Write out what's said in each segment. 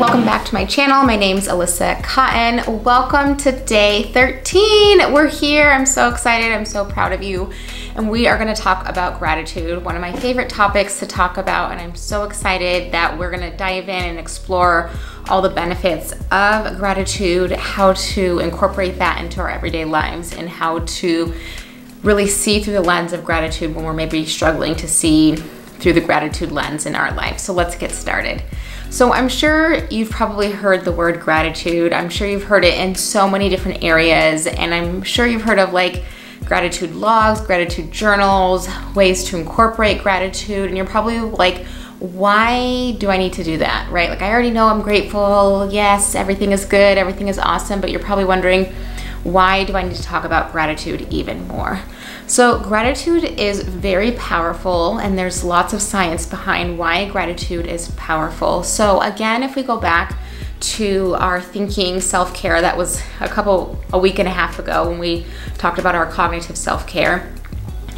welcome back to my channel. My name's Alyssa Cotten. Welcome to day 13. We're here. I'm so excited. I'm so proud of you. And we are going to talk about gratitude, one of my favorite topics to talk about. And I'm so excited that we're going to dive in and explore all the benefits of gratitude, how to incorporate that into our everyday lives, and how to really see through the lens of gratitude when we're maybe struggling to see through the gratitude lens in our life. So let's get started. So I'm sure you've probably heard the word gratitude. I'm sure you've heard it in so many different areas, and I'm sure you've heard of like gratitude logs, gratitude journals, ways to incorporate gratitude, and you're probably like, why do I need to do that, right? Like, I already know I'm grateful. Yes, everything is good, everything is awesome, but you're probably wondering, why do I need to talk about gratitude even more? So gratitude is very powerful, and there's lots of science behind why gratitude is powerful. So again, if we go back to our thinking self-care, that was a week and a half ago when we talked about our cognitive self-care,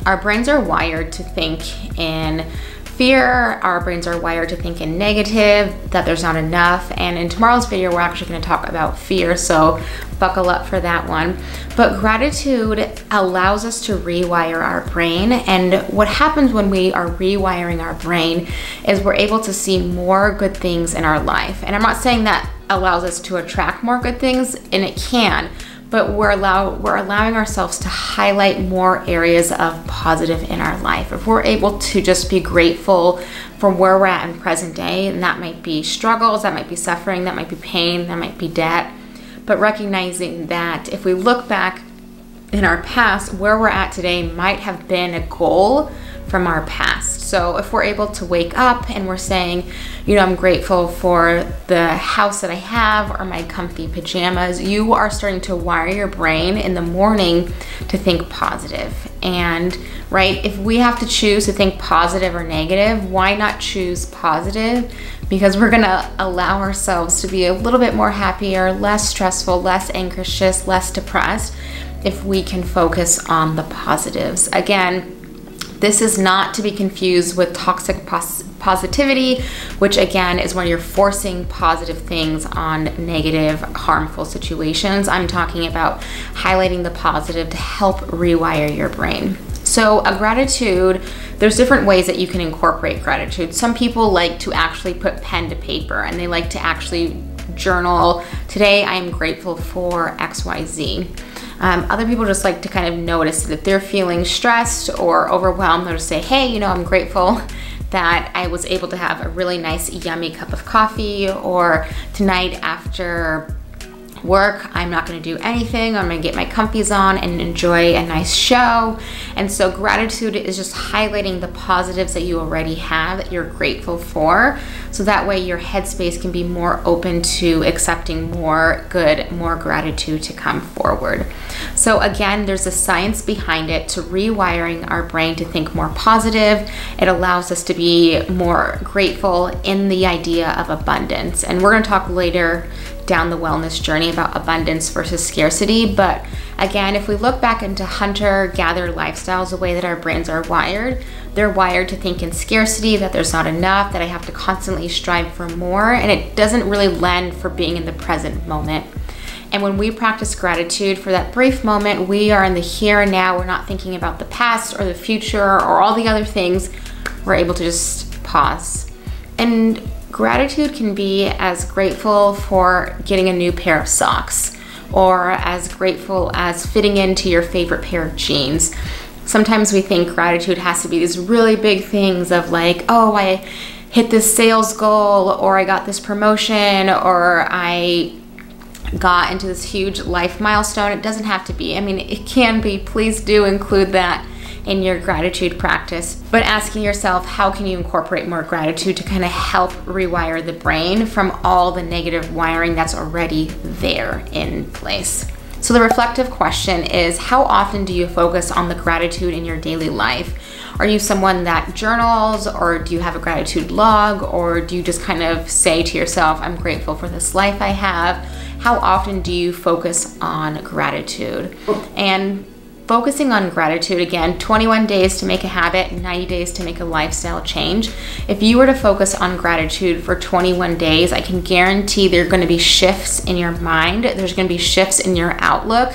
our brains are wired to think in fear, our brains are wired to think in negative, that there's not enough. And in tomorrow's video, we're actually going to talk about fear, so buckle up for that one. But gratitude allows us to rewire our brain. And what happens when we are rewiring our brain is we're able to see more good things in our life. And I'm not saying that allows us to attract more good things, and it can, but we're allowing ourselves to highlight more areas of positive in our life. If we're able to just be grateful for where we're at in present day, and that might be struggles, that might be suffering, that might be pain, that might be debt, but recognizing that if we look back in our past, where we're at today might have been a goal from our past. So if we're able to wake up and we're saying, you know, I'm grateful for the house that I have or my comfy pajamas, you are starting to wire your brain in the morning to think positive. And right, if we have to choose to think positive or negative, why not choose positive? Because we're gonna allow ourselves to be a little bit more happier, less stressful, less anxious, less depressed, if we can focus on the positives. Again, this is not to be confused with toxic positivity, which again is when you're forcing positive things on negative, harmful situations. I'm talking about highlighting the positive to help rewire your brain. So a gratitude, there's different ways that you can incorporate gratitude. Some people like to actually put pen to paper, and they like to actually journal, today I am grateful for XYZ. Other people just like to kind of notice that if they're feeling stressed or overwhelmed, they'll just say, hey, you know, I'm grateful that I was able to have a really nice, yummy cup of coffee, or tonight after work, I'm not going to do anything. I'm going to get my comfies on and enjoy a nice show. And so gratitude is just highlighting the positives that you already have that you're grateful for. So that way your headspace can be more open to accepting more good, more gratitude to come forward. So again, there's a science behind it to rewiring our brain to think more positive. It allows us to be more grateful in the idea of abundance. And we're going to talk later down the wellness journey about abundance versus scarcity. But again, if we look back into hunter-gatherer lifestyles, the way that our brains are wired, they're wired to think in scarcity, that there's not enough, that I have to constantly strive for more, and it doesn't really lend for being in the present moment. And when we practice gratitude for that brief moment, we are in the here and now. We're not thinking about the past or the future or all the other things. We're able to just pause. And gratitude can be as grateful for getting a new pair of socks, or as grateful as fitting into your favorite pair of jeans. Sometimes we think gratitude has to be these really big things of like, oh, I hit this sales goal, or I got this promotion, or I got into this huge life milestone. It doesn't have to be. I mean, it can be. Please do include that in your gratitude practice, but asking yourself, how can you incorporate more gratitude to kind of help rewire the brain from all the negative wiring that's already there in place? So the reflective question is, how often do you focus on the gratitude in your daily life? Are you someone that journals, or do you have a gratitude log, or do you just kind of say to yourself, I'm grateful for this life I have? How often do you focus on gratitude? And focusing on gratitude, again, 21 days to make a habit, 90 days to make a lifestyle change. If you were to focus on gratitude for 21 days, I can guarantee there are going to be shifts in your mind. There's going to be shifts in your outlook.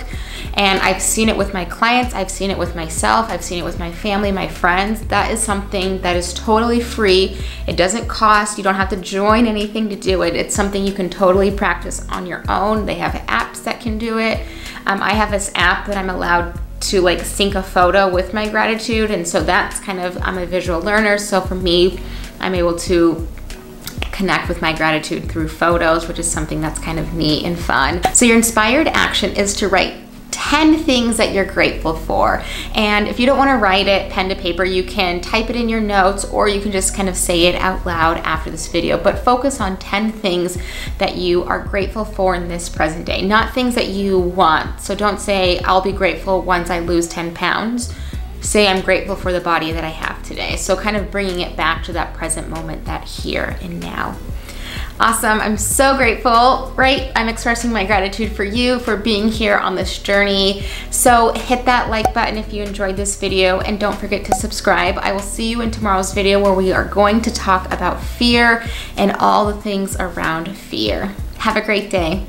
And I've seen it with my clients, I've seen it with myself, I've seen it with my family, my friends. That is something that is totally free. It doesn't cost, you don't have to join anything to do it. It's something you can totally practice on your own. They have apps that can do it. I have this app that I'm allowed to like sync a photo with my gratitude, and so that's kind of, I'm a visual learner, so for me, I'm able to connect with my gratitude through photos, which is something that's kind of neat and fun. So your inspired action is to write 10 things that you're grateful for. And if you don't want to write it pen to paper, you can type it in your notes, or you can just kind of say it out loud after this video. But focus on 10 things that you are grateful for in this present day, not things that you want. So don't say, I'll be grateful once I lose 10 pounds. Say, I'm grateful for the body that I have today. So kind of bringing it back to that present moment, that here and now. Awesome, I'm so grateful, right? I'm expressing my gratitude for you for being here on this journey. So hit that like button if you enjoyed this video, and don't forget to subscribe. I will see you in tomorrow's video where we are going to talk about fear and all the things around fear. Have a great day.